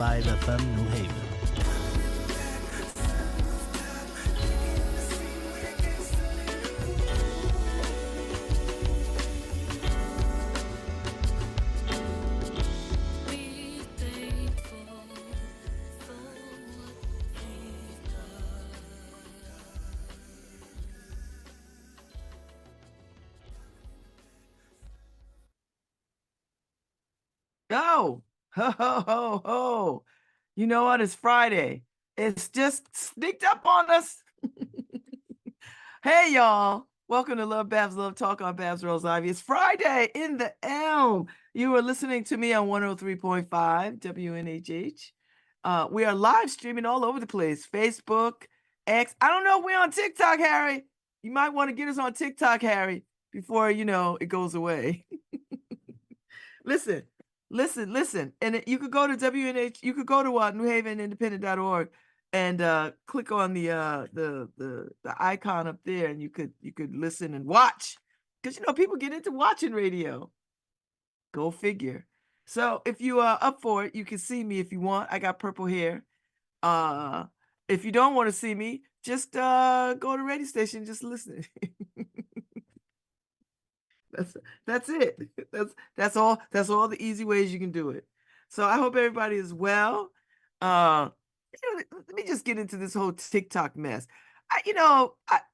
Live FM New Haven. Go. Ho, ho, ho, ho. You know what? It's Friday. It's just sneaked up on us. Hey, y'all. Welcome to LoveBabz, Love Talk on Babz Rawls-Ivy. It's Friday in the Elm. You are listening to me on 103.5 WNHH. We are live streaming all over the place. Facebook, X. I don't know if we're on TikTok, Harry. You might want to get us on TikTok, Harry, before, it goes away. Listen. And you could go to WNH, you could go to newhavenindependent.org and click on the icon up there, and you could listen and watch. Because people get into watching radio. Go figure. So if you are up for it, you can see me if you want. I got purple hair. If you don't want to see me, just go to the radio station, just listen. That's it. That's all the easy ways you can do it. So I hope everybody is well. Let me just get into this whole TikTok mess.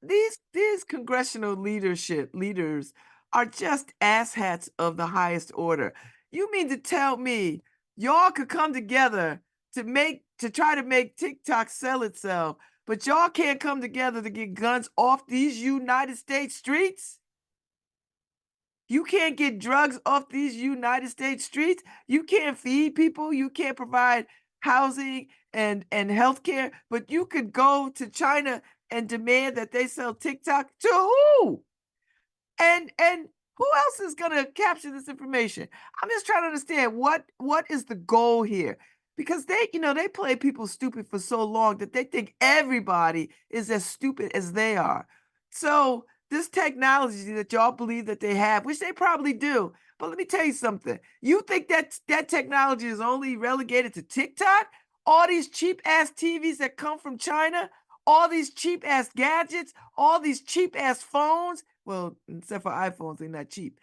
These congressional leaders are just asshats of the highest order. You mean to tell me y'all could come together to try to make TikTok sell itself, but y'all can't come together to get guns off these United States streets? You can't get drugs off these United States streets. You can't feed people. You can't provide housing and healthcare, but you could go to China and demand that they sell TikTok to who? And who else is going to capture this information? I'm just trying to understand what is the goal here? Because they play people stupid for so long that they think everybody is as stupid as they are. So this technology that y'all believe that they have, which they probably do, but let me tell you something. You think that technology is only relegated to TikTok? All these cheap ass TVs that come from China, all these cheap ass gadgets, all these cheap ass phones. Well, except for iPhones, they're not cheap.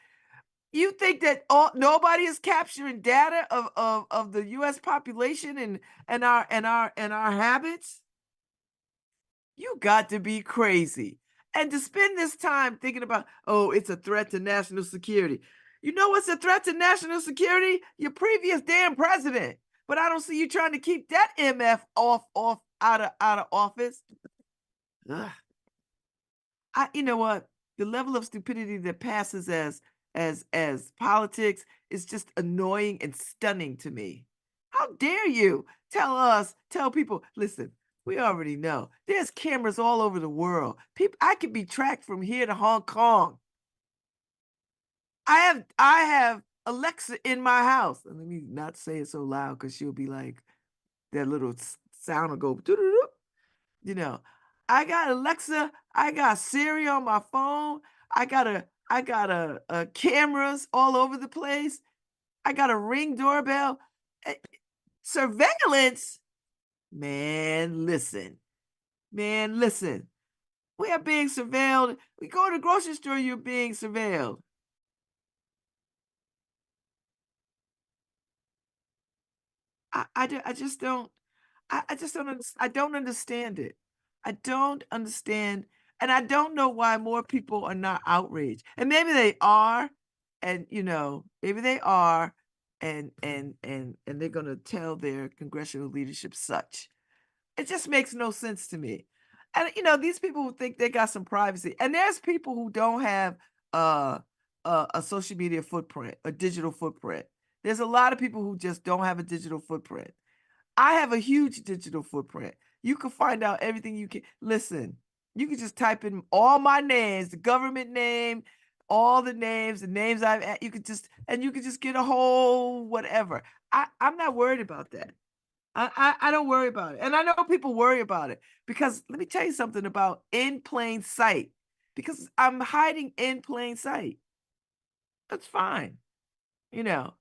You think that nobody is capturing data of the U.S. population and our habits? You got to be crazy. And to spend this time thinking about, oh, it's a threat to national security. You know what's a threat to national security? Your previous damn president. But I don't see you trying to keep that MF out of office. Ugh. You know what? The level of stupidity that passes as politics is just annoying and stunning to me. How dare you tell people, listen, we already know. There's cameras all over the world. I can be tracked from here to Hong Kong. I have Alexa in my house. And let me not say it so loud because she'll be like, that little sound will go, doo-doo-doo. I got Alexa, I got Siri on my phone, I got a cameras all over the place, I got a Ring doorbell. Surveillance? Man, listen. We are being surveilled. We go to the grocery store, you're being surveilled. I just don't I don't understand it. I don't understand, and I don't know why more people are not outraged. And maybe they are, and maybe they are, and they're gonna tell their congressional leadership such. It just makes no sense to me. And these people who think they got some privacy, and there's people who don't have uh, a social media footprint, a digital footprint. There's a lot of people who just don't have a digital footprint. I have a huge digital footprint. You can find out everything you can. Listen, you can just type in all my names, the government name, all the names I've, you could just get a whole whatever. I'm not worried about that. I don't worry about it. And I know people worry about it because let me tell you something about in plain sight, because I'm hiding in plain sight. That's fine. You know,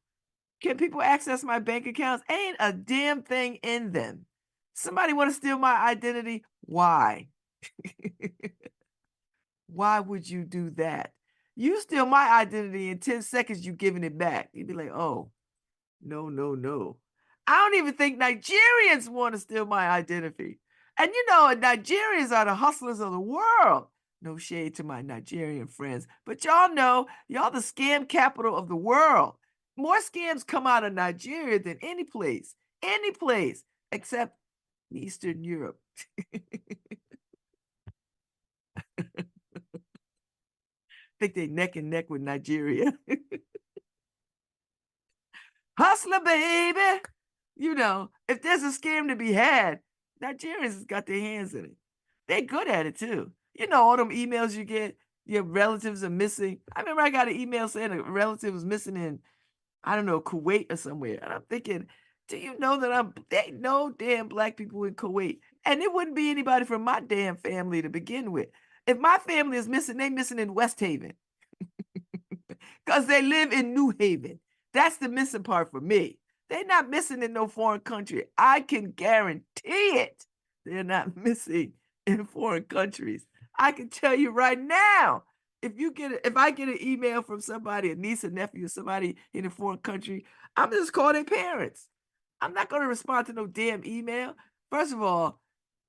Can people access my bank accounts? Ain't a damn thing in them. Somebody want to steal my identity? Why? Why would you do that? You steal my identity in 10 seconds, you giving it back. You'd be like, oh, no, no, no. I don't even think Nigerians want to steal my identity. And you know, Nigerians are the hustlers of the world. No shade to my Nigerian friends, but y'all know y'all the scam capital of the world. More scams come out of Nigeria than any place except Eastern Europe. Think they neck and neck with Nigeria. Hustler, baby. You know, if there's a scam to be had, Nigerians has got their hands in it. They're good at it too. You know, all them emails you get, your relatives are missing. I remember I got an email saying a relative was missing in, I don't know, Kuwait or somewhere. And I'm thinking, do you know that they know damn black people in Kuwait? And it wouldn't be anybody from my damn family to begin with. If my family is missing, they missing in West Haven because they live in New Haven. That's the missing part for me. They're not missing in no foreign country. I can guarantee it. They're not missing in foreign countries. I can tell you right now, if I get an email from somebody, a niece, a nephew, somebody in a foreign country, I'm just call their parents. I'm not going to respond to no damn email. First of all,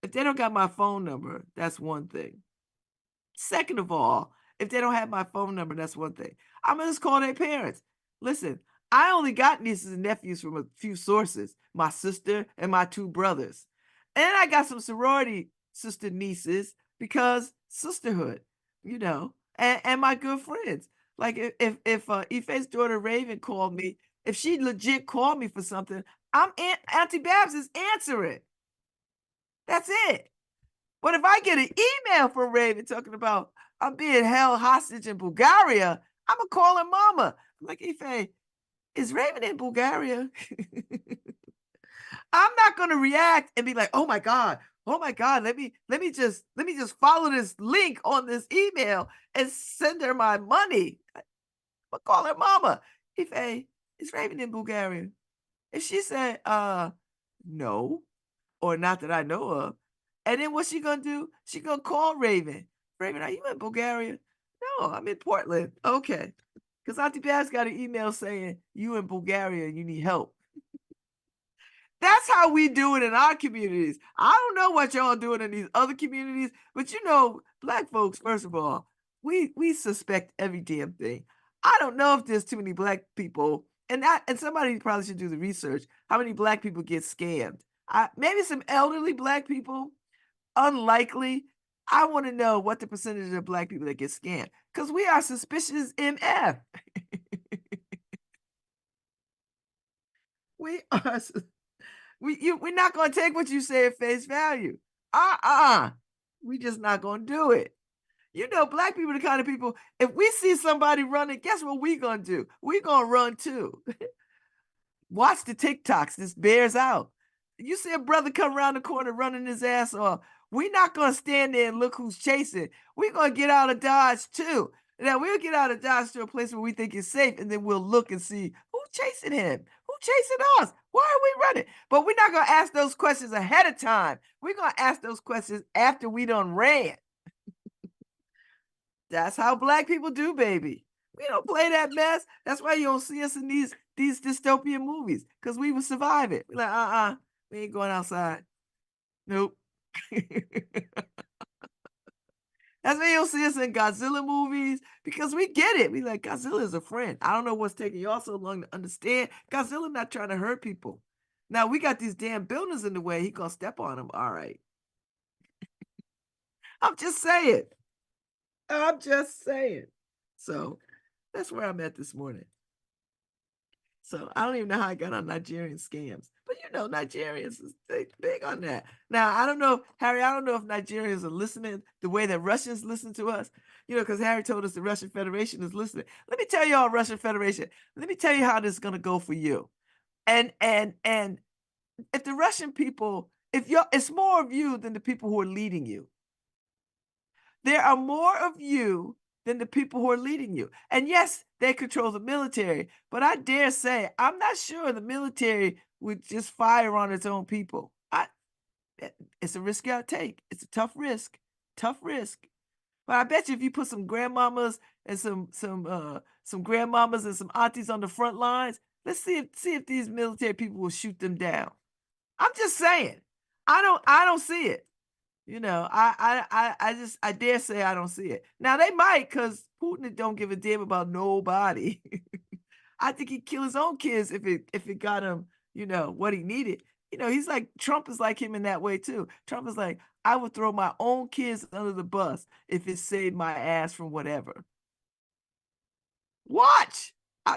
if they don't got my phone number, that's one thing. Second of all, if they don't have my phone number, that's one thing. I'm gonna just call their parents. Listen, I only got nieces and nephews from a few sources, my sister and my two brothers. And I got some sorority sister nieces because sisterhood, you know, and my good friends. Like if Ife's daughter Raven called me, if she legit called me for something, Auntie Babz is answering. That's it. But if I get an email from Raven talking about I'm being held hostage in Bulgaria, I'm gonna call her mama. I'm like, Ife, is Raven in Bulgaria? I'm not gonna react and be like, oh my God, let me just follow this link on this email and send her my money. But call her mama. Ife, is Raven in Bulgaria? And she said, no, or not that I know of. And then what's she gonna do? She gonna call Raven. Raven, are you in Bulgaria? No, I'm in Portland. Okay. Because Auntie Babz got an email saying you in Bulgaria and you need help. That's how we do it in our communities. I don't know what y'all doing in these other communities, but you know, black folks, first of all, we suspect every damn thing. I don't know if there's too many black people, and somebody probably should do the research. How many black people get scammed? Maybe some elderly black people, unlikely. I want to know what the percentage of black people that get scammed because we are suspicious MF. We are. We're not going to take what you say at face value. We just not going to do it. You know, black people are the kind of people, if we see somebody running, guess what we going to do? We going to run too. Watch the TikToks. This bears out. You see a brother come around the corner running his ass off. We're not going to stand there and look who's chasing. We're going to get out of Dodge too. Now we'll get out of Dodge to a place where we think is safe, and then we'll look and see who's chasing him, who's chasing us. Why are we running? But we're not going to ask those questions ahead of time. We're going to ask those questions after we done ran. That's how black people do, baby. We don't play that mess. That's why you don't see us in these dystopian movies, because we would survive it. We're like, we ain't going outside. Nope. That's why you don't see us in Godzilla movies, because we get it. We like, Godzilla is a friend. I don't know what's taking y'all so long to understand. Godzilla not trying to hurt people. Now we got these damn buildings in the way. He gonna step on them. All right. I'm just saying. I'm just saying. So that's where I'm at this morning. So I don't even know how I got on Nigerian scams. But you know, Nigerians is big on that. Now, I don't know, Harry, I don't know if Nigerians are listening the way that Russians listen to us. You know, because Harry told us the Russian Federation is listening. Let me tell y'all, Russian Federation, let me tell you how this is gonna go for you. And if the Russian people, it's more of you than the people who are leading you. There are more of you than the people who are leading you. And yes, they control the military, but I dare say I'm not sure the military would just fire on its own people. It's a risk you gotta take. It's a tough risk. But I bet you if you put some grandmamas and some grandmamas and some aunties on the front lines, let's see if these military people will shoot them down. I'm just saying. I don't see it. I dare say I don't see it. Now they might, because Putin don't give a damn about nobody. I think he'd kill his own kids if it got him, what he needed. He's like Trump is like him in that way too. Trump is like, I would throw my own kids under the bus if it saved my ass from whatever. Watch.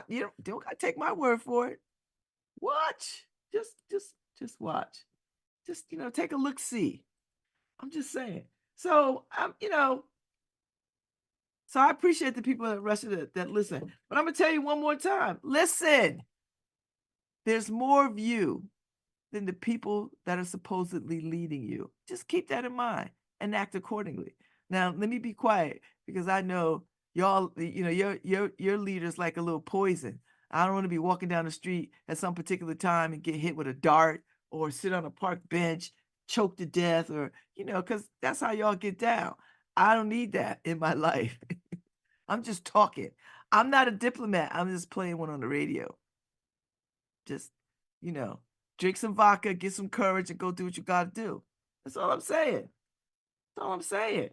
You don't gotta take my word for it. Watch. Just watch. Just take a look, see. I'm just saying. So so I appreciate the people at Russia that listen. But I'm gonna tell you one more time. Listen, there's more of you than the people that are supposedly leading you. Just keep that in mind and act accordingly. Now, let me be quiet because I know y'all, your leader's like a little poison. I don't want to be walking down the street at some particular time and get hit with a dart or sit on a park bench, choke to death, or because that's how y'all get down. I don't need that in my life. I'm just talking. I'm not a diplomat. I'm just playing one on the radio. Just, you know, drink some vodka, get some courage, and go do what you got to do. That's all I'm saying. That's all I'm saying.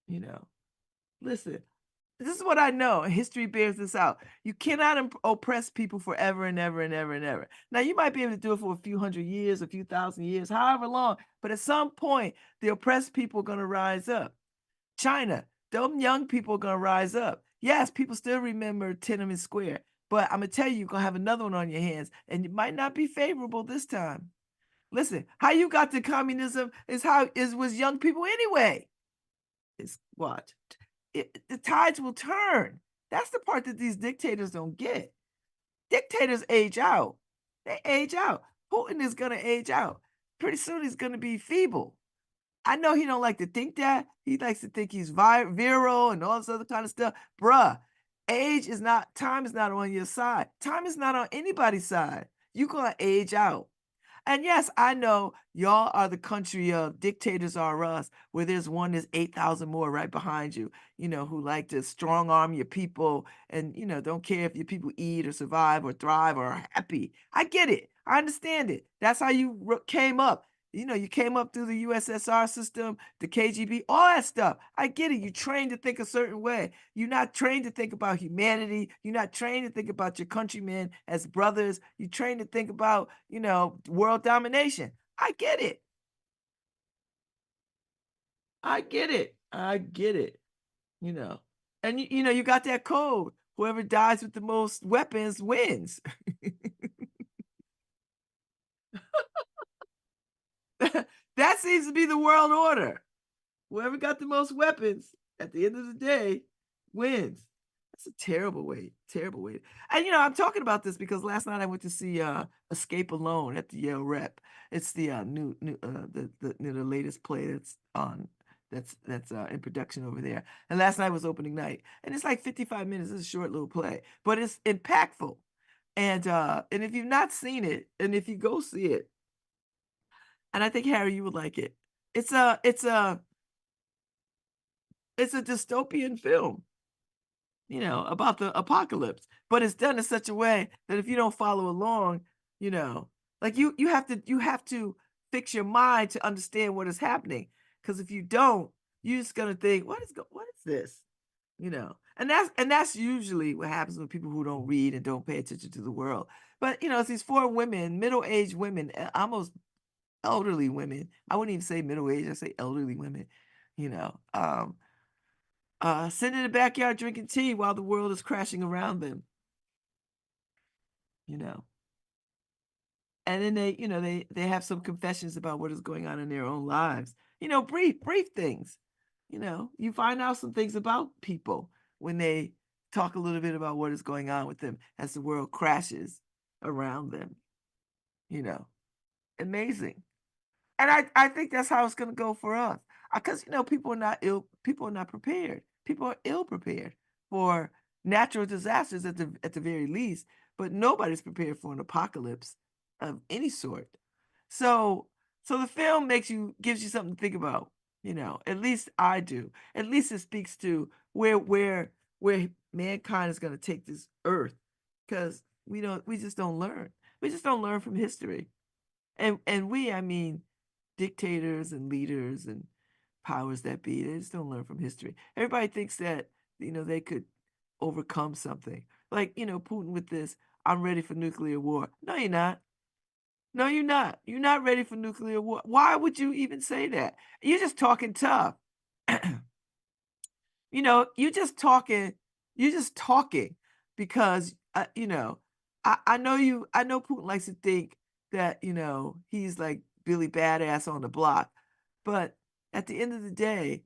You know, listen, this is what I know, and history bears this out. You cannot oppress people forever and ever and ever and ever. Now, you might be able to do it for a few hundred years, a few thousand years, however long, but at some point, the oppressed people are going to rise up. China, them young people are going to rise up. Yes, people still remember Tiananmen Square, but I'm going to tell you, you're going to have another one on your hands, and it might not be favorable this time. Listen, how you got to communism was young people anyway. It's what? The tides will turn. That's the part that these dictators don't get. Dictators age out. They age out. Putin is going to age out. Pretty soon he's going to be feeble. I know he don't like to think that. He likes to think he's virile and all this other kind of stuff. Bruh, time is not on your side. Time is not on anybody's side. You're going to age out. And yes, I know y'all are the country of dictators are us, where there's 8,000 more right behind you, who like to strong arm your people and, don't care if your people eat or survive or thrive or are happy. I get it. I understand it. That's how you came up. You came up through the USSR system, the KGB, all that stuff. I get it. You trained to think a certain way. You're not trained to think about humanity. You're not trained to think about your countrymen as brothers. You're trained to think about, world domination. I get it. I get it. I get it. You know. And you got that code. Whoever dies with the most weapons wins. That seems to be the world order. Whoever got the most weapons at the end of the day wins. That's a terrible way. Terrible way. And I'm talking about this because last night I went to see Escape Alone at the Yale Rep. It's the new the latest play that's on that's in production over there. And last night was opening night. And it's like 55 minutes. It's a short little play, but it's impactful. And if you've not seen it, and if you go see it, and I think Harry, you would like it. It's a dystopian film, about the apocalypse, but it's done in such a way that if you don't follow along, like you have to fix your mind to understand what is happening. Because if you don't, you're just gonna think, what is this? And that's usually what happens with people who don't read and don't pay attention to the world. But it's these four women, middle-aged women, almost elderly women. I wouldn't even say middle-aged, I say elderly women, you know, um, sitting in the backyard drinking tea while the world is crashing around them, you know. And then they have some confessions about what is going on in their own lives. Brief things. You find out some things about people when they talk a little bit about what is going on with them as the world crashes around them. You know, Amazing. And I think that's how it's going to go for us. Because people are not prepared. People are ill prepared for natural disasters at the very least, but nobody's prepared for an apocalypse of any sort. So so the film gives you something to think about, At least I do. At least it speaks to where mankind is going to take this earth because we just don't learn. We just don't learn from history. And we, I mean, dictators and leaders and powers that be, they just don't learn from history. Everybody thinks that, they could overcome something. Like, Putin with this, I'm ready for nuclear war. No, you're not. No, you're not. You're not ready for nuclear war. Why would you even say that? You're just talking tough. You're just talking because I know Putin likes to think that, he's like Billy Badass on the block. But at the end of the day,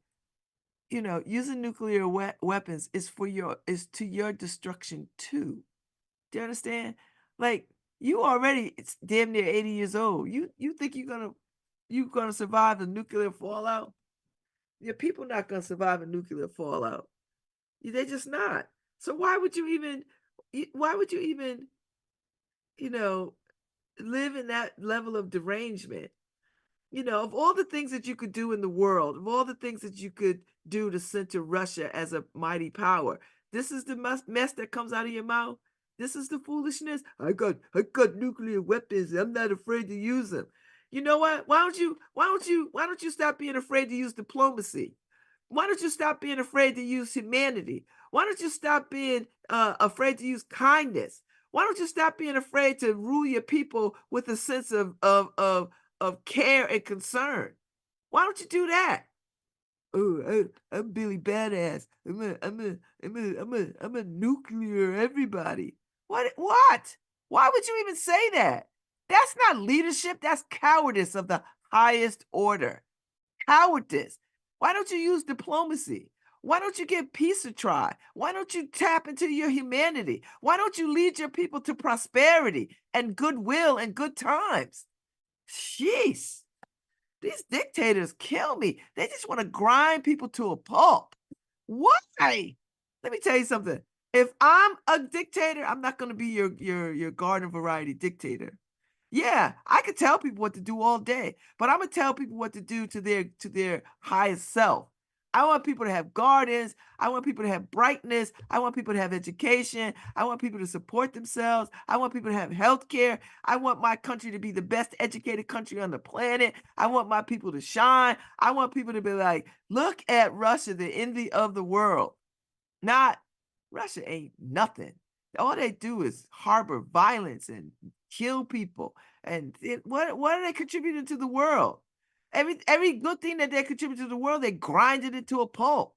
using nuclear weapons is to your destruction too. Do you understand? Like it's damn near 80 years old. You think you're gonna survive the nuclear fallout? Your people not gonna survive a nuclear fallout. They're just not. So why would you even, you know, live in that level of derangement? Of all the things that you could do in the world, of all the things that you could do to center Russia as a mighty power, this is the mess that comes out of your mouth. This is the foolishness. I got nuclear weapons. I'm not afraid to use them. You know what? Why don't you stop being afraid to use diplomacy? Why don't you stop being afraid to use humanity? Why don't you stop being afraid to use kindness? Why don't you stop being afraid to rule your people with a sense of care and concern? Why don't you do that? Oh, I'm Billy Badass. I'm a nuclear everybody. What? Why would you even say that? That's not leadership. That's cowardice of the highest order. Cowardice. Why don't you use diplomacy? Why don't you give peace a try? Why don't you tap into your humanity? Why don't you lead your people to prosperity and goodwill and good times? Jeez. These dictators kill me. They just want to grind people to a pulp. Why? Let me tell you something. If I'm a dictator, I'm not going to be your garden variety dictator. Yeah, I could tell people what to do all day, but I'm gonna tell people what to do to their highest self. I want people to have gardens. I want people to have brightness. I want people to have education. I want people to support themselves. I want people to have health care. I want my country to be the best educated country on the planet. I want my people to shine. I want people to be like, look at Russia, the envy of the world. Not Russia ain't nothing. All they do is harbor violence and kill people. And what are they contributing to the world? Every good thing that they contribute to the world, they grinded it to a pulp.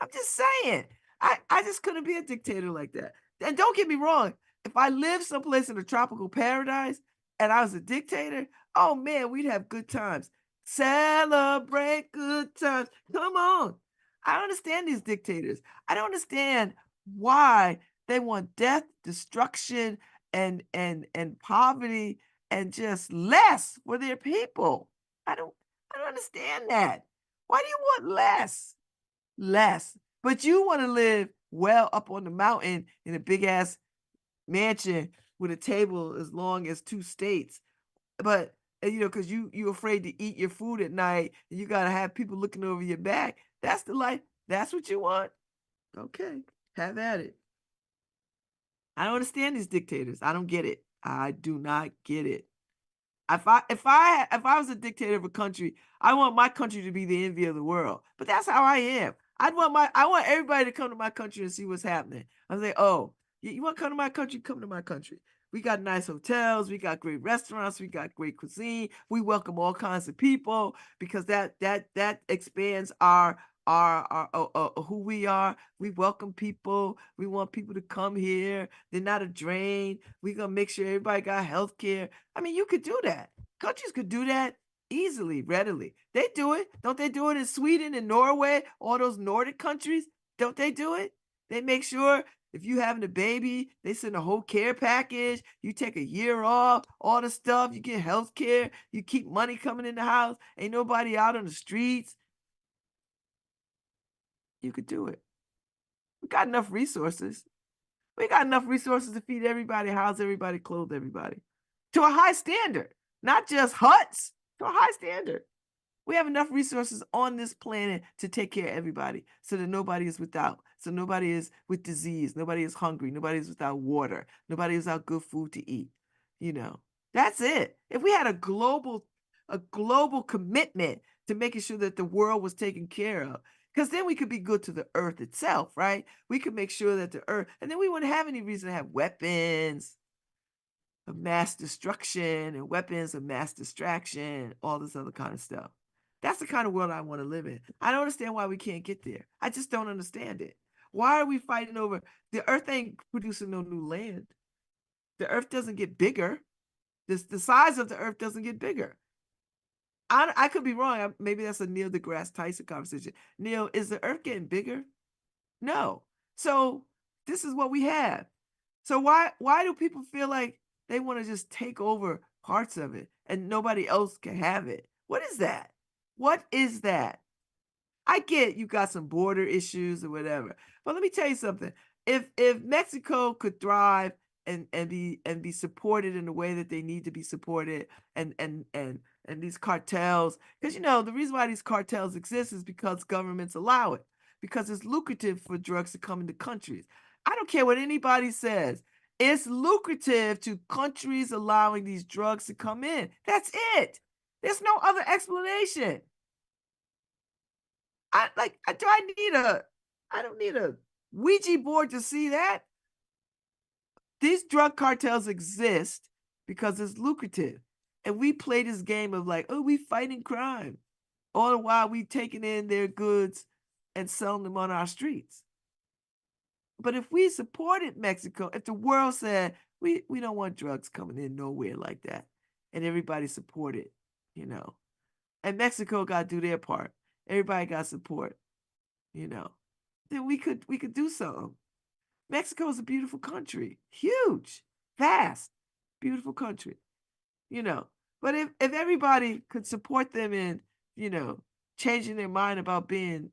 I'm just saying. I just couldn't be a dictator like that. And don't get me wrong, if I lived someplace in a tropical paradise and I was a dictator, oh man, we'd have good times. Celebrate good times. Come on. I don't understand these dictators. I don't understand why they want death, destruction, and poverty and just less for their people. I don't I don't understand that. Why do you want less? Less. But you want to live well up on the mountain in a big ass mansion with a table as long as two states. But because you afraid to eat your food at night and you gotta have people looking over your back. That's the life. That's what you want. Okay, have at it. I don't understand these dictators. I don't get it. I do not get it. If I was a dictator of a country, I want my country to be the envy of the world. But that's how I am. I want everybody to come to my country and see what's happening. I say, oh, you want to come to my country? Come to my country. We got nice hotels, we got great restaurants, we got great cuisine. We welcome all kinds of people because that expands our who we are. We welcome people. We want people to come here. They're not a drain. We're gonna make sure everybody got health care. I mean, you could do that. Countries could do that easily, readily. They do it. Don't they do it in Sweden and Norway, all those Nordic countries? Don't they do it? They make sure if you having a baby, they send a whole care package. You take a year off, all the stuff. You get health care. You keep money coming in the house. Ain't nobody out on the streets. You could do it. We got enough resources. We got enough resources to feed everybody, house everybody, clothe everybody to a high standard, not just huts, to a high standard. We have enough resources on this planet to take care of everybody so that nobody is without. So nobody is with disease, nobody is hungry, nobody is without water, nobody is without good food to eat. You know, that's it. If we had a global commitment to making sure that the world was taken care of, because then we could be good to the earth itself, right? We could make sure that the earth, and then we wouldn't have any reason to have weapons of mass destruction and weapons of mass distraction, all this other kind of stuff. That's the kind of world I want to live in. I don't understand why we can't get there. I just don't understand it. Why are we fighting over the earth ain't producing no new land? The earth doesn't get bigger. The size of the earth doesn't get bigger. I could be wrong. Maybe that's a Neil deGrasse Tyson conversation. Neil, is the earth getting bigger? No. So this is what we have. So why do people feel like they want to just take over parts of it and nobody else can have it? What is that? What is that? I get you got some border issues or whatever. But let me tell you something. If Mexico could thrive and be supported in the way that they need to be supported and these cartels, because the reason why these cartels exist is because governments allow it, because it's lucrative for drugs to come into countries. I don't care what anybody says. It's lucrative to countries allowing these drugs to come in. That's it. There's no other explanation. I don't need a Ouija board to see that. These drug cartels exist because it's lucrative. And we play this game of like, oh, we fighting crime. All the while we taking in their goods and selling them on our streets. But if we supported Mexico, if the world said, we don't want drugs coming in nowhere like that, and everybody supported, and Mexico got to do their part, everybody got support, then we could do something. Mexico is a beautiful country, huge, vast, beautiful country, But if everybody could support them in, changing their mind about being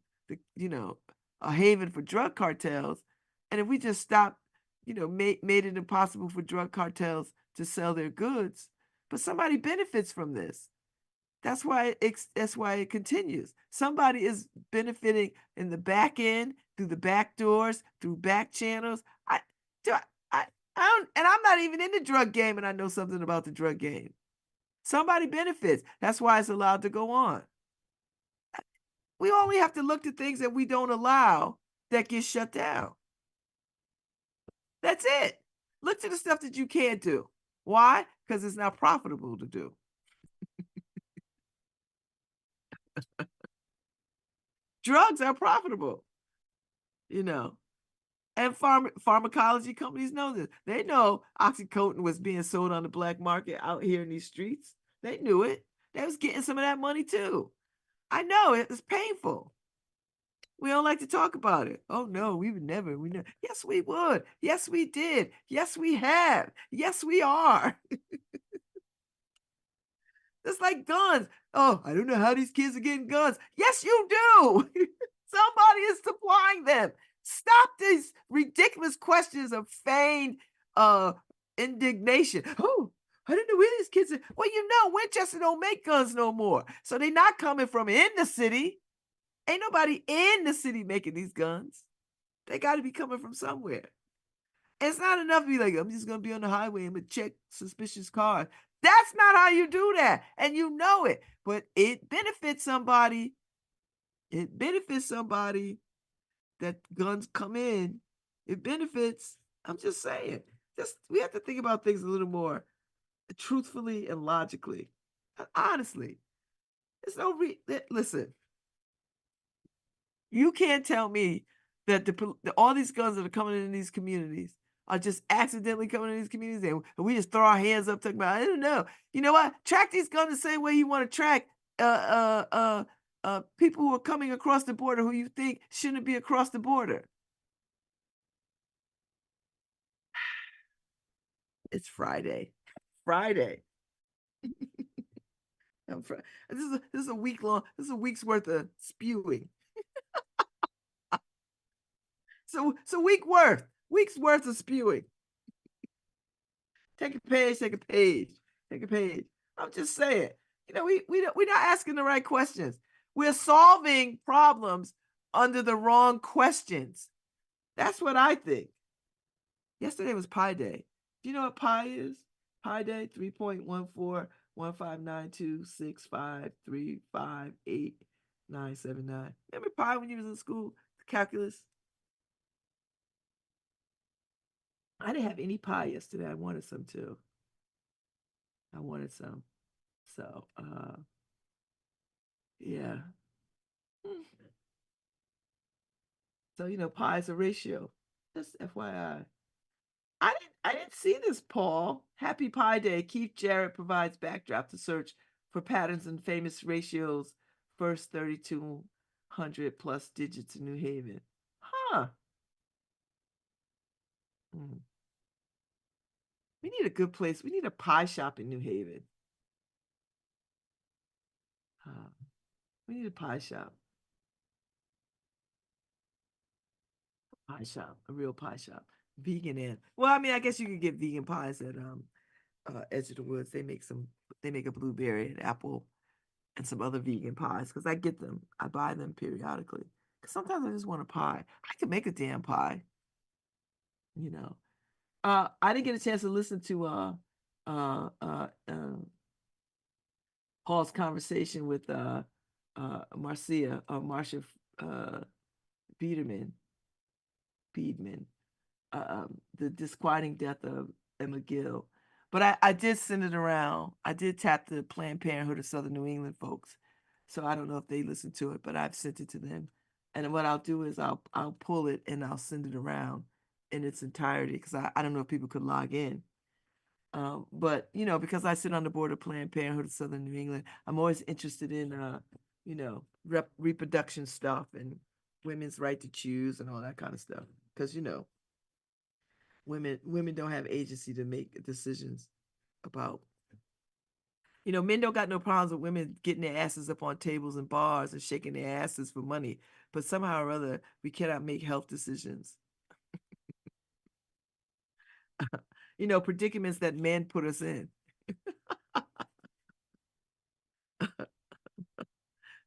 a haven for drug cartels, and if we just stopped, made it impossible for drug cartels to sell their goods, but somebody benefits from this. That's why it continues. Somebody is benefiting in the back end, through the back doors, through back channels. I don't, and I'm not even in the drug game, and I know something about the drug game. Somebody benefits. That's why it's allowed to go on. We only have to look to things that we don't allow that get shut down. That's it. Look to the stuff that you can't do. Why? Because it's not profitable to do. Drugs are profitable, and pharmacology companies know this. They know OxyContin was being sold on the black market out here in these streets. They knew it. They was getting some of that money too. I know it's painful. We don't like to talk about it. Oh no, we would never. Yes, we would. Yes, we did. Yes, we have. Yes, we are. It's like guns. Oh, I don't know how these kids are getting guns. Yes, you do. Somebody is supplying them. Stop these ridiculous questions of feigned indignation. Oh, I didn't know where these kids are. Well, Winchester don't make guns no more. So they're not coming from in the city. Ain't nobody in the city making these guns. They got to be coming from somewhere. It's not enough to be like, I'm just going to be on the highway and check suspicious cars. That's not how you do that. And you know it. But it benefits somebody. It benefits somebody that guns come in. It benefits. I'm just saying. We have to think about things a little more truthfully and logically. Honestly. There's no listen. You can't tell me that all these guns that are coming in these communities are just accidentally coming in these communities and we just throw our hands up talking about, I don't know. You know what? Track these guns the same way you want to track people who are coming across the border who you think shouldn't be across the border. It's Friday. Friday. This is a week long. This is a week's worth of spewing. It's a week's worth of spewing. Take a page, take a page, take a page. I'm just saying, we're not asking the right questions. We're solving problems under the wrong questions. That's what I think. Yesterday was Pi Day. Do you know what pi is? Pi Day 3.14159265358979. Remember pi when you was in school? Calculus. I didn't have any pie yesterday. I wanted some too. I wanted some. So, yeah. Mm. So, pi is a ratio. Just FYI. I didn't see this, Paul. Happy Pi Day. Keith Jarrett provides backdrop to search for patterns in famous ratios. First 3,200 plus digits in New Haven. Huh. Mm. We need a good place. We need a pie shop in New Haven. We need a pie shop. Pie shop, a real pie shop. Vegan and well, I mean, I guess you could get vegan pies at Edge of the Woods. They make a blueberry and apple and some other vegan pies because I get them. I buy them periodically. Because sometimes I just want a pie. I could make a damn pie, you know. I didn't get a chance to listen to uh, uh, uh, Paul's conversation with Marcia Biederman, Biedman, the disquieting death of Emma Gill. But I did send it around. I did tap the Planned Parenthood of Southern New England folks. So I don't know if they listened to it, but I've sent it to them. And what I'll do is I'll pull it and I'll send it around in its entirety because I don't know if people could log in. But because I sit on the board of Planned Parenthood of Southern New England, I'm always interested in reproduction stuff and women's right to choose and all that kind of stuff. Because women don't have agency to make decisions about men don't got no problems with women getting their asses up on tables and bars and shaking their asses for money, but somehow or other we cannot make health decisions. Predicaments that men put us in.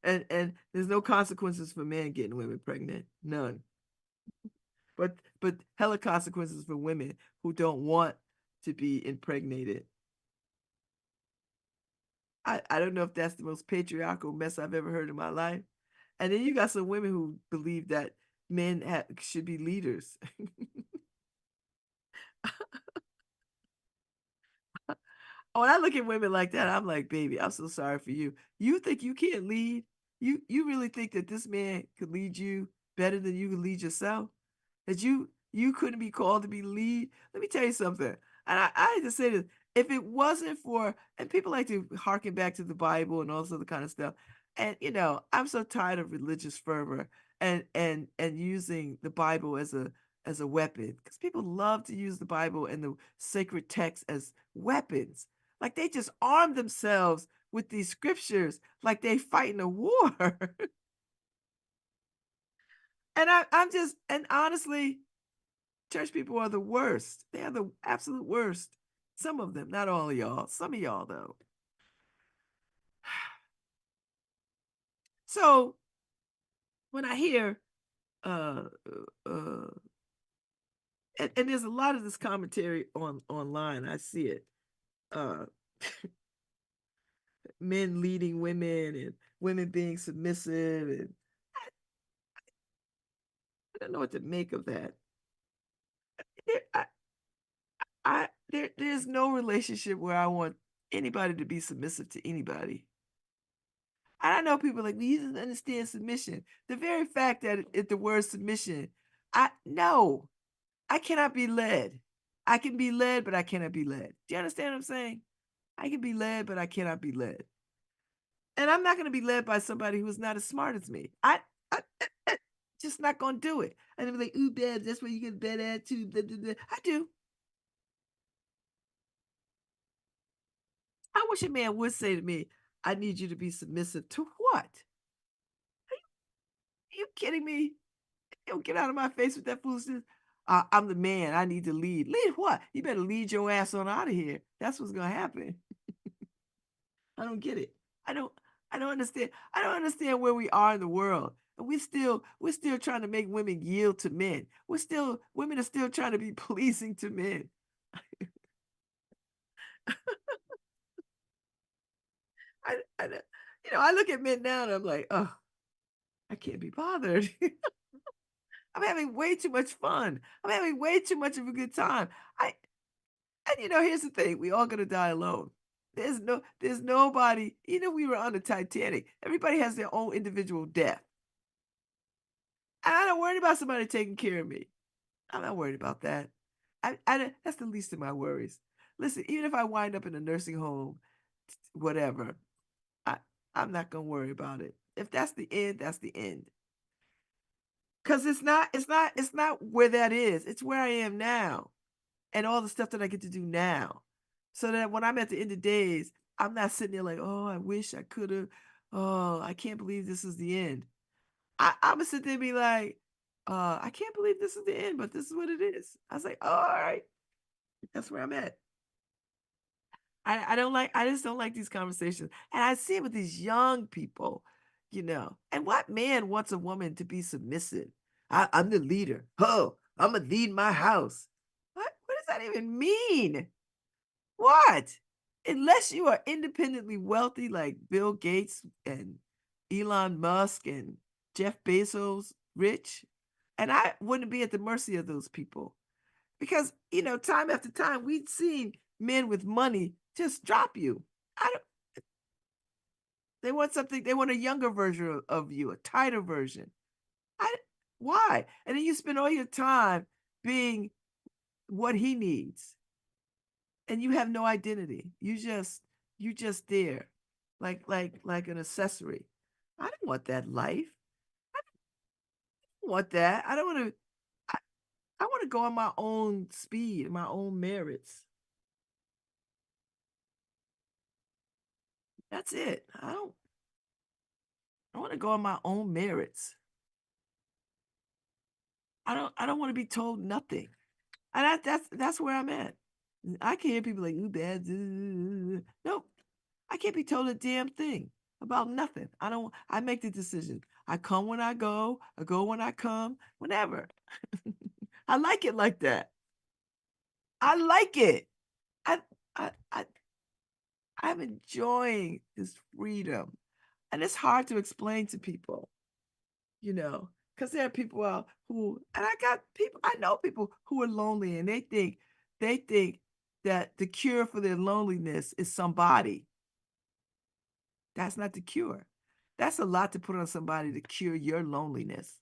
And there's no consequences for men getting women pregnant, none. But hella consequences for women who don't want to be impregnated. I don't know if that's the most patriarchal mess I've ever heard in my life. And then you got some women who believe that men should be leaders. When I look at women like that, I'm like, baby, I'm so sorry for you. You think you can't lead? You really think that this man could lead you better than you could lead yourself? That you couldn't be called to be lead? Let me tell you something. And I had to say this. If it wasn't for, and people like to harken back to the Bible and all this other kind of stuff. And I'm so tired of religious fervor and using the Bible as a weapon because people love to use the Bible and the sacred text as weapons. Like they just arm themselves with these scriptures like they fighting a war. And honestly, church people are the worst. They are the absolute worst. Some of them, not all of y'all. Some of y'all though. So when I hear uh uh and there's a lot of this commentary online, I see it. Uh Men leading women and women being submissive and I don't know what to make of that. There, there's no relationship where I want anybody to be submissive to anybody. And I know people like, well, you don't understand submission. The very fact that the word submission, no, I cannot be led. I can be led, but I cannot be led. Do you understand what I'm saying? I can be led, but I cannot be led. And I'm not going to be led by somebody who's not as smart as me. I just not going to do it. And they'll be like, ooh, Babz, that's where you get a bad attitude. Blah, blah, blah. I do. I wish a man would say to me, I need you to be submissive to what? Are you kidding me? Yo, get out of my face with that foolishness. I'm the man. I need to lead. Lead what? You better lead your ass on out of here. That's what's gonna happen. I don't get it. I don't. I don't understand. I don't understand where we are in the world. And we're still trying to make women yield to men. Women are still trying to be pleasing to men. I look at men now and I'm like, oh, I can't be bothered. I'm having way too much fun. I'm having way too much of a good time. I and here's the thing, we all gonna die alone. There's nobody, we were on the Titanic. Everybody has their own individual death. And I don't worry about somebody taking care of me. I'm not worried about that. That's the least of my worries. Listen, even if I wind up in a nursing home, whatever, I, I'm not gonna worry about it. If that's the end, that's the end. Cause it's not where that is. It's where I am now and all the stuff that I get to do now. So that when I'm at the end of days, I'm not sitting there like, oh, I wish I could have. Oh, I can't believe this is the end. I'm gonna sit there and be like, I can't believe this is the end, but this is what it is. I was like, oh, all right, that's where I'm at. I just don't like these conversations. And I see it with these young people, And what man wants a woman to be submissive? I'm the leader. Oh, I'm gonna lead my house. What does that even mean? What? Unless you are independently wealthy like Bill Gates and Elon Musk and Jeff Bezos rich, and I wouldn't be at the mercy of those people. Because, time after time, we've seen men with money just drop you. I don't They want something, they want a younger version of you, a tighter version. I Why? And then you spend all your time being what he needs, and you have no identity. You just there, like an accessory. I don't want that life. I don't want that. I don't want to. I want to go on my own speed, my own merits. That's it. I want to go on my own merits. I don't want to be told nothing. And that's where I'm at. I can hear people like, "Ooh, bad." Nope. I can't be told a damn thing about nothing. I make the decision. I come when I go when I come, whenever. I like it like that. I like it. I I I I'm enjoying this freedom. And it's hard to explain to people, because there are people out who, and I know people who are lonely and they think that the cure for their loneliness is somebody. That's not the cure. That's a lot to put on somebody to cure your loneliness.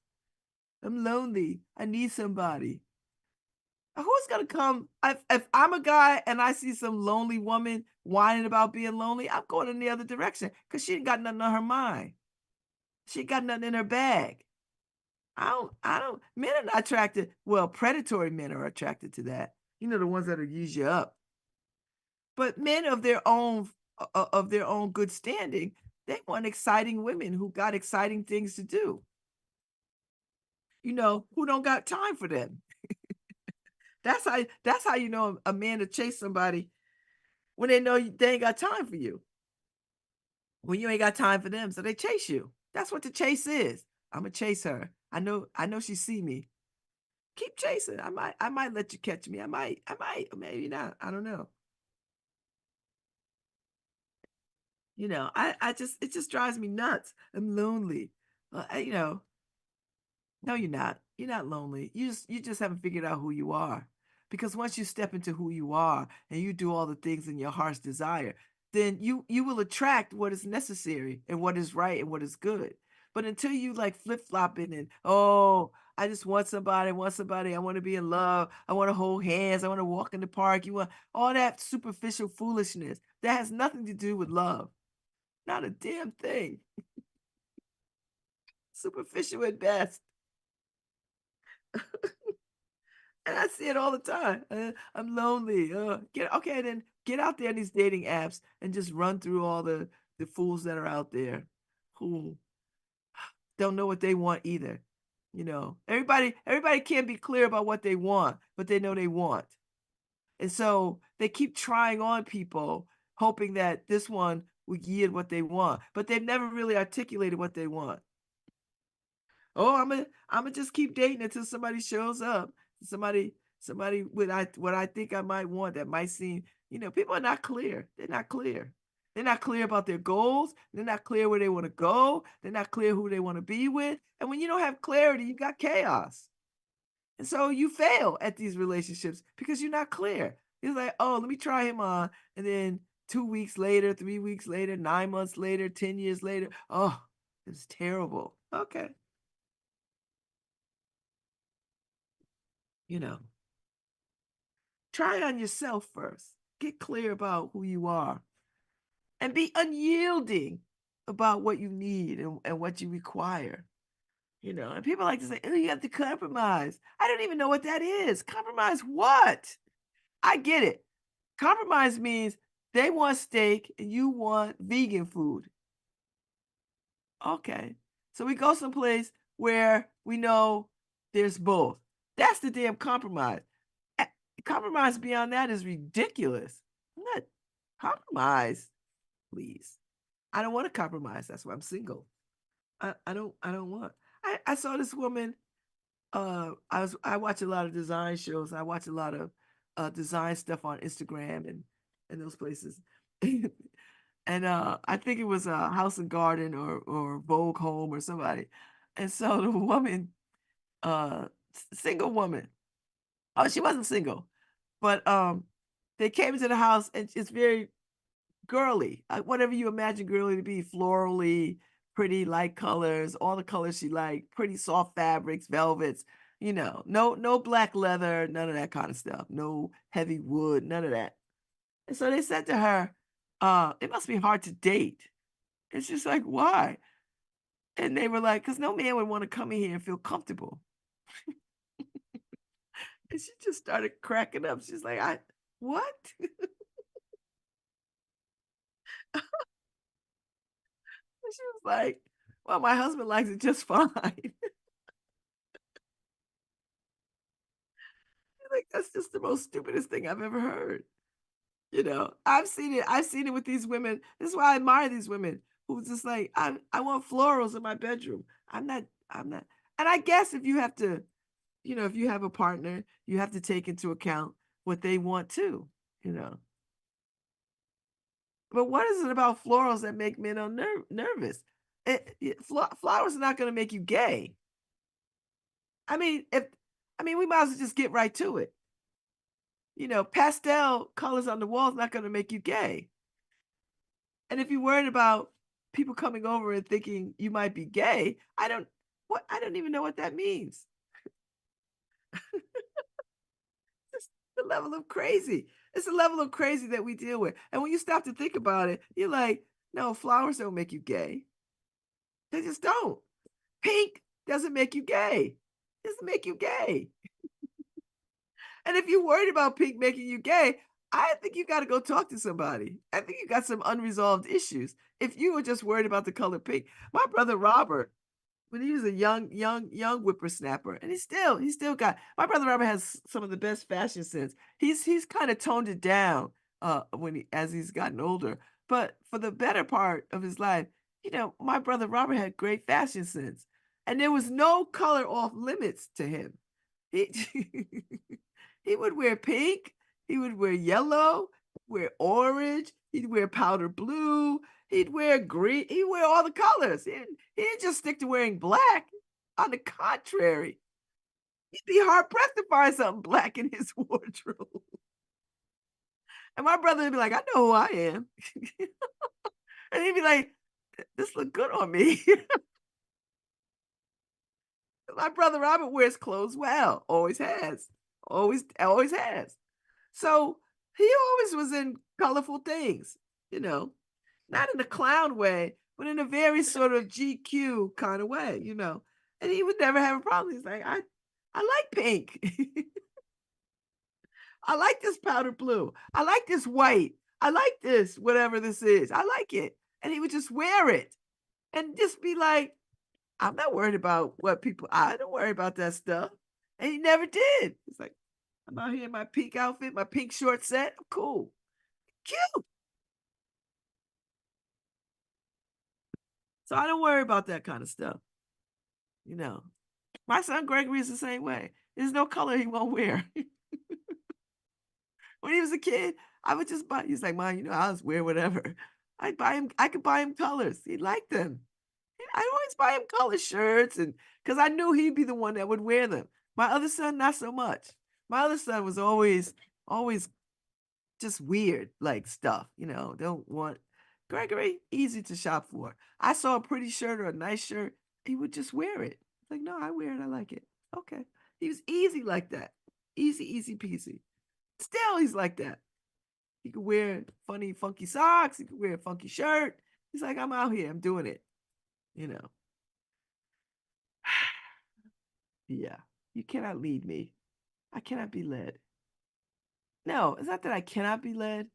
I'm lonely. I need somebody. Who's gonna come? If I'm a guy and I see some lonely woman whining about being lonely, I'm going in the other direction because she ain't got nothing on her mind. She ain't got nothing in her bag. I don't men are not attracted, well, predatory men are attracted to that. The ones that'll use you up. But men of their own good standing, they want exciting women who got exciting things to do, who don't got time for them. That's how you know a man to chase somebody when they know they ain't got time for you. When you ain't got time for them, so they chase you. That's what the chase is. I'ma chase her. I know she see me. Keep chasing. I might let you catch me. I might, or maybe not. I don't know. It just drives me nuts. I'm lonely. No, you're not. You're not lonely. You just haven't figured out who you are. Because once you step into who you are and you do all the things in your heart's desire, then you will attract what is necessary and what is right and what is good. But until you like flip-flopping and, oh, I just want somebody, I want to be in love, I want to hold hands, I want to walk in the park, you want all that superficial foolishness that has nothing to do with love. Not a damn thing. Superficial at best. And I see it all the time. I'm lonely. Then get out there in these dating apps and just run through all the fools that are out there who don't know what they want either. Everybody can't be clear about what they want, but they know they want. And so they keep trying on people, hoping that this one will yield what they want, but they've never really articulated what they want. Oh, I'm gonna just keep dating until somebody shows up. Somebody with what I think I might want that might seem, people are not clear. They're not clear. They're not clear about their goals. They're not clear where they want to go. They're not clear who they want to be with. And when you don't have clarity, you got chaos. And so you fail at these relationships because you're not clear. It's like, oh, let me try him on. And then 2 weeks later, 3 weeks later, 9 months later, 10 years later, oh, it's terrible. Okay. You know, try on yourself first. Get clear about who you are and be unyielding about what you need and what you require. And people like to say, oh, you have to compromise. I don't even know what that is. Compromise what? I get it. Compromise means they want steak and you want vegan food. Okay. So we go someplace where we know there's both. That's the damn compromise. A- Compromise beyond that is ridiculous. I'm not compromise, please. I don't want to compromise. That's why I'm single. I don't want. I saw this woman. I watch a lot of design shows. I watch a lot of design stuff on Instagram and those places. And I think it was House and Garden or Vogue Home or somebody. And so the woman, single woman. Oh, she wasn't single, but they came into the house and it's very girly, whatever you imagine girly to be, florally, pretty light colors, all the colors she liked, pretty soft fabrics, velvets, no black leather, none of that kind of stuff, no heavy wood, none of that. And so they said to her, it must be hard to date. And she's like, why? And they were like, because no man would want to come in here and feel comfortable. And she just started cracking up. She's like, what? And she was like, well, my husband likes it just fine. Like, that's just the most stupidest thing I've ever heard. I've seen it. I've seen it with these women. This is why I admire these women who's just like, I want florals in my bedroom. I'm not. And I guess if you have to, if you have a partner, you have to take into account what they want too, you know. But what is it about florals that make men nervous? Flowers are not going to make you gay. I mean, we might as well just get right to it. Pastel colors on the wall is not going to make you gay. And if you're worried about people coming over and thinking you might be gay, I don't even know what that means. It's the level of crazy. It's the level of crazy that we deal with. And when you stop to think about it, you're like, no, flowers don't make you gay. They just don't. Pink doesn't make you gay. It doesn't make you gay. And if you're worried about pink making you gay, I think you got to go talk to somebody. I think you got some unresolved issues. If you were just worried about the color pink, my brother Robert, when he was a young whippersnapper, and he still got. My brother Robert has some of the best fashion sense. He's kind of toned it down as he's gotten older. But for the better part of his life, my brother Robert had great fashion sense, and there was no color off limits to him. He he would wear pink, he would wear yellow, wear orange, he'd wear powder blue, he'd wear green, he'd wear all the colors. He didn't just stick to wearing black. On the contrary, he'd be hard pressed to find something black in his wardrobe. And my brother would be like, I know who I am. And he'd be like, this look good on me. My brother Robert wears clothes well, always has, always has. So he always was in colorful things, you know, not in a clown way, but in a very sort of GQ kind of way. And he would never have a problem. He's like, I like pink. I like this powder blue. I like this white. I like this, whatever this is. I like it. And he would just wear it and just be like, I'm not worried about what people I don't worry about that stuff. And he never did. It's like, I'm out here in my pink outfit, my pink short set. I'm cool. Cute. So I don't worry about that kind of stuff. You know. My son Gregory is the same way. There's no color he won't wear. When he was a kid, I would just buy he's like, "Mom, I'll just wear whatever." I could buy him colors. He liked them. I always buy him color shirts and because I knew he'd be the one that would wear them. My other son, not so much. My other son was always just weird, like stuff, don't want Gregory, easy to shop for. I saw a pretty shirt or a nice shirt, he would just wear it. Like, no, I wear it, I like it. Okay. He was easy like that. Easy, easy peasy. Still, he's like that. He could wear funny, funky socks. He could wear a funky shirt. He's like, I'm out here. I'm doing it. You know. Yeah. You cannot lead me. I cannot be led. No, it's not that I cannot be led.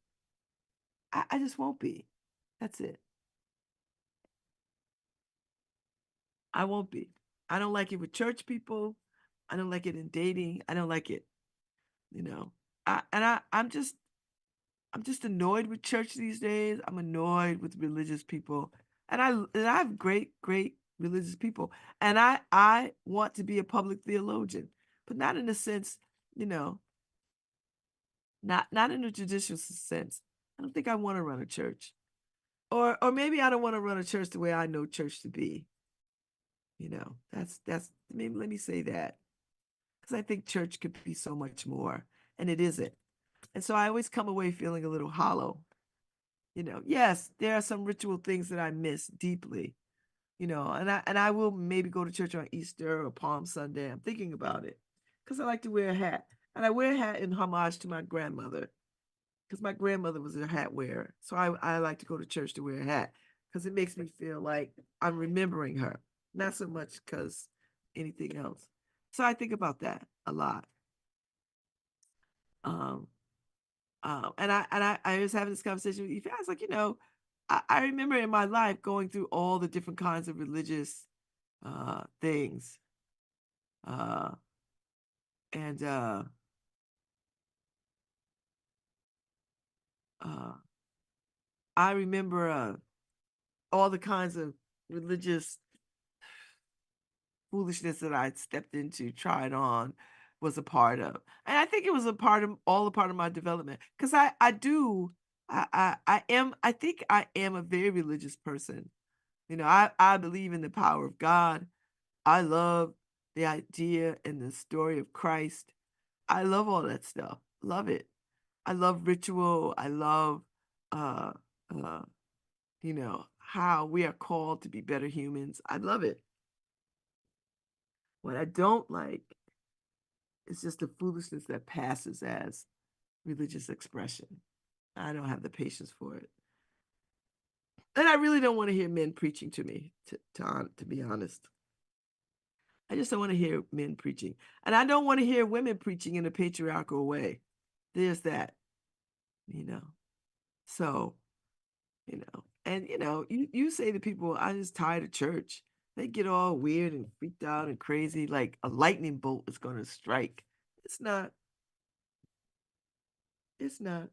I just won't be. That's it. I won't be. I don't like it with church people. I don't like it in dating. I don't like it. You know. I'm just annoyed with church these days. I'm annoyed with religious people. And I have great religious people. And I want to be a public theologian, but not in a sense, you know, not in a traditional sense. I don't think I want to run a church. Or maybe I don't want to run a church the way I know church to be. That's maybe let me say that. Because I think church could be so much more. And it isn't. And so I always come away feeling a little hollow. Yes, there are some ritual things that I miss deeply, and I will maybe go to church on Easter or Palm Sunday. I'm thinking about it because I like to wear a hat. And I wear a hat in homage to my grandmother because my grandmother was a hat wearer. So I like to go to church to wear a hat because it makes me feel like I'm remembering her, not so much because anything else. So I think about that a lot. Um, and I was having this conversation with you guys, like, I remember in my life going through all the different kinds of religious things. Uh, and uh, I remember all the kinds of religious foolishness that I stepped into, tried on, was a part of. And I think it was all a part of my development. Because I think I am a very religious person. I believe in the power of God. I love the idea and the story of Christ. I love all that stuff. Love it. I love ritual. I love, uh, uh, how we are called to be better humans. I love it. What I don't like is just the foolishness that passes as religious expression. I don't have the patience for it. And I really don't want to hear men preaching to me, to be honest. I just don't want to hear men preaching. And I don't want to hear women preaching in a patriarchal way. There's that, you know. So, and you say to people, I'm just tired of church. They get all weird and freaked out and crazy, like a lightning bolt is gonna strike. It's not, it's not,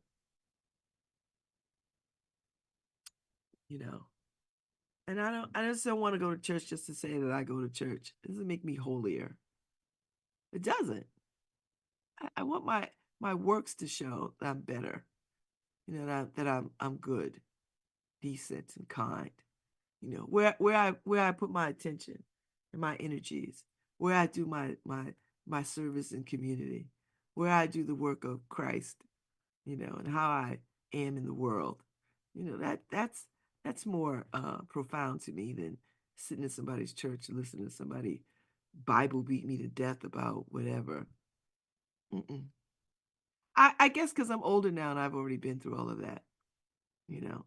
you know. And I just don't want to go to church just to say that I go to church. It doesn't make me holier. It doesn't. I want my works to show that I'm better. That I'm good, decent, and kind. Where I put my attention and my energies, where I do my service in community, where I do the work of Christ, and how I am in the world. That's more profound to me than sitting in somebody's church and listening to somebody Bible beat me to death about whatever. Mm-mm. I guess because I'm older now and I've already been through all of that, you know.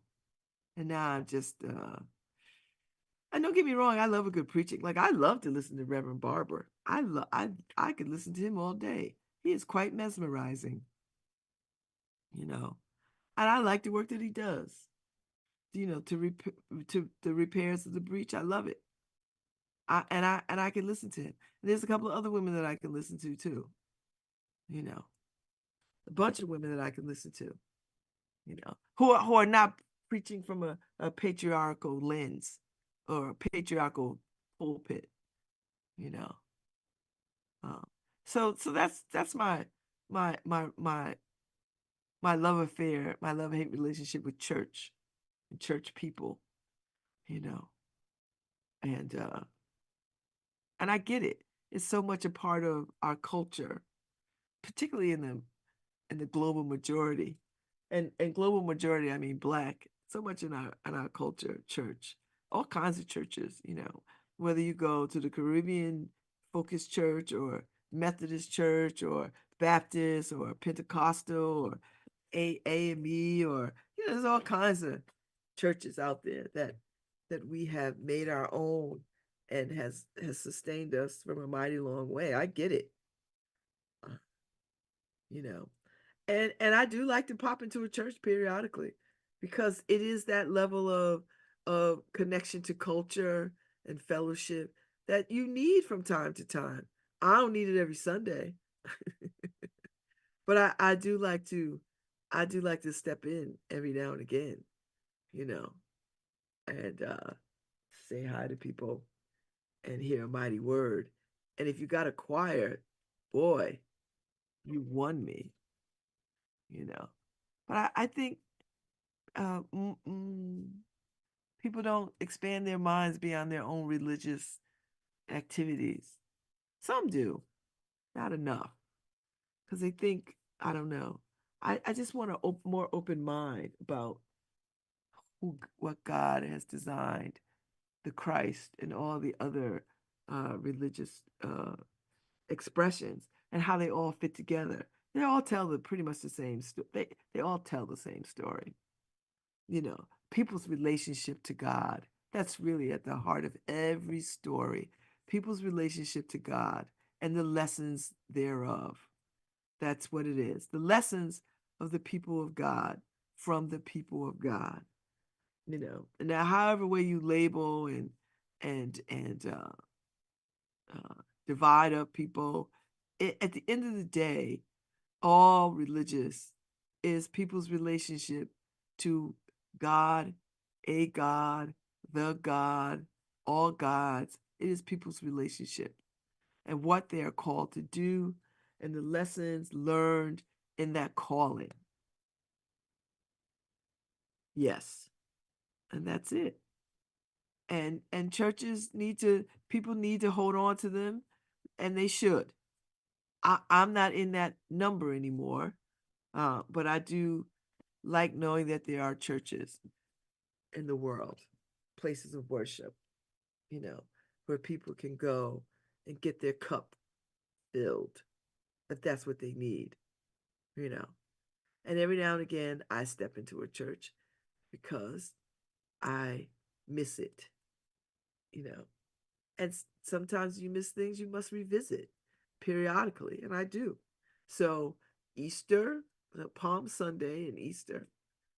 And now I'm just and don't get me wrong, I love a good preaching. Like I love to listen to Reverend Barber. I could listen to him all day. He is quite mesmerizing, you know. And I like the work that he does. To the repairs of the breach. I love it. I can listen to him. And there's a couple of other women that I can listen to too. You know, a bunch of women that I can listen to. You know, who are not preaching from a patriarchal lens or a patriarchal pulpit. You know, um, so that's my my love affair, my love hate relationship with church and church people. You know, and I get it. It's so much a part of our culture, particularly in the global majority. And global majority, I mean black, so much in our culture, church, all kinds of churches, you know, whether you go to the Caribbean focused church or Methodist church or Baptist or Pentecostal or AME or you know, there's all kinds of churches out there that we have made our own and has sustained us from a mighty long way. I get it. You know. And I do like to pop into a church periodically because it is that level of connection to culture and fellowship that you need from time to time. I don't need it every Sunday, but I do like to step in every now and again, you know, and say hi to people and hear a mighty word. And if you got a choir, boy, you won me, you know. But I think uh, mm, mm, people don't expand their minds beyond their own religious activities. Some do, not enough, because they think, I don't know. I just want a more open mind about what God has designed, the Christ, and all the other religious expressions, and how they all fit together. They all tell pretty much the same story. They all tell the same story. You know, people's relationship to God. That's really at the heart of every story. People's relationship to God and the lessons thereof. That's what it is. The lessons of the people of God from the people of God. You know, and now however way you label and divide up people, at the end of the day, all religious is people's relationship to God, a God, the God, all gods. It is people's relationship and what they are called to do and the lessons learned in that calling. Yes. And that's it. And churches people need to hold on to them, and they should. I'm not in that number anymore, but I do like knowing that there are churches in the world, places of worship, you know, where people can go and get their cup filled if that's what they need, you know. And every now and again, I step into a church because I miss it, you know. And sometimes you miss things you must revisit periodically, and I do. So Easter, Palm Sunday and Easter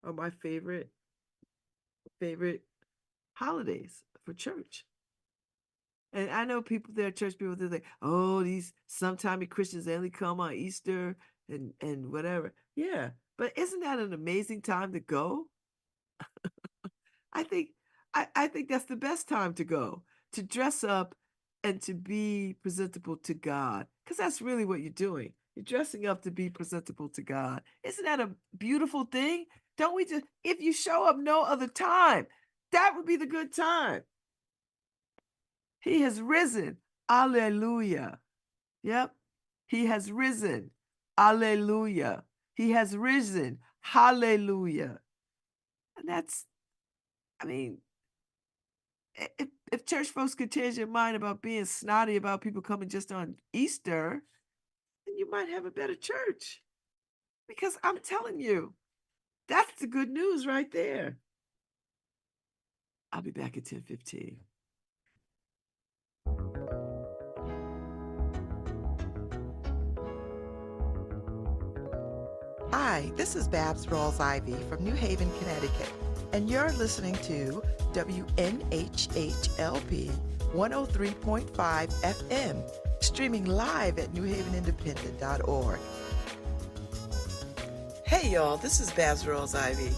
are my favorite holidays for church. And I know people there, church people, they're like, oh, these sometime Christians, they only come on Easter and whatever. Yeah, but isn't that an amazing time to go? I think I think that's the best time to go, to dress up and to be presentable to God. Because that's really what you're doing. You're dressing up to be presentable to God. Isn't that a beautiful thing? Don't we just, if you show up no other time, that would be the good time. He has risen. Alleluia. Yep. He has risen. Alleluia. He has risen. Hallelujah. And that's, I mean, if church folks could change their mind about being snotty about people coming just on Easter, then you might have a better church. Because I'm telling you, that's the good news right there. I'll be back at 10:15. Hi, this is Babz Rawls-Ivy from New Haven, Connecticut, and you're listening to WNHHLP 103.5 FM, streaming live at newhavenindependent.org. Hey y'all, this is Babz Rawls-Ivy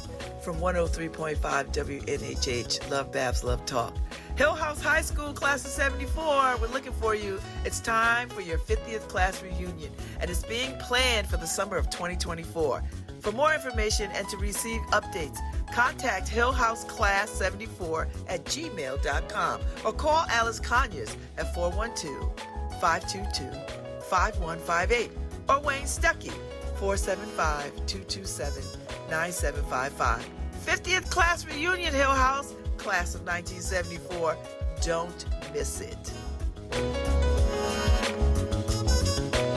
from 103.5 WNHH, LoveBabz, LoveTalk. Hill House High School class of 74, we're looking for you. It's time for your 50th class reunion, and it's being planned for the summer of 2024. For more information and to receive updates, contact hillhouseclass74@gmail.com or call Alice Conyers at 412-522-5158 or Wayne Stuckey, 475-227-9755. 50th class reunion, Hill House, class of 1974. Don't miss it.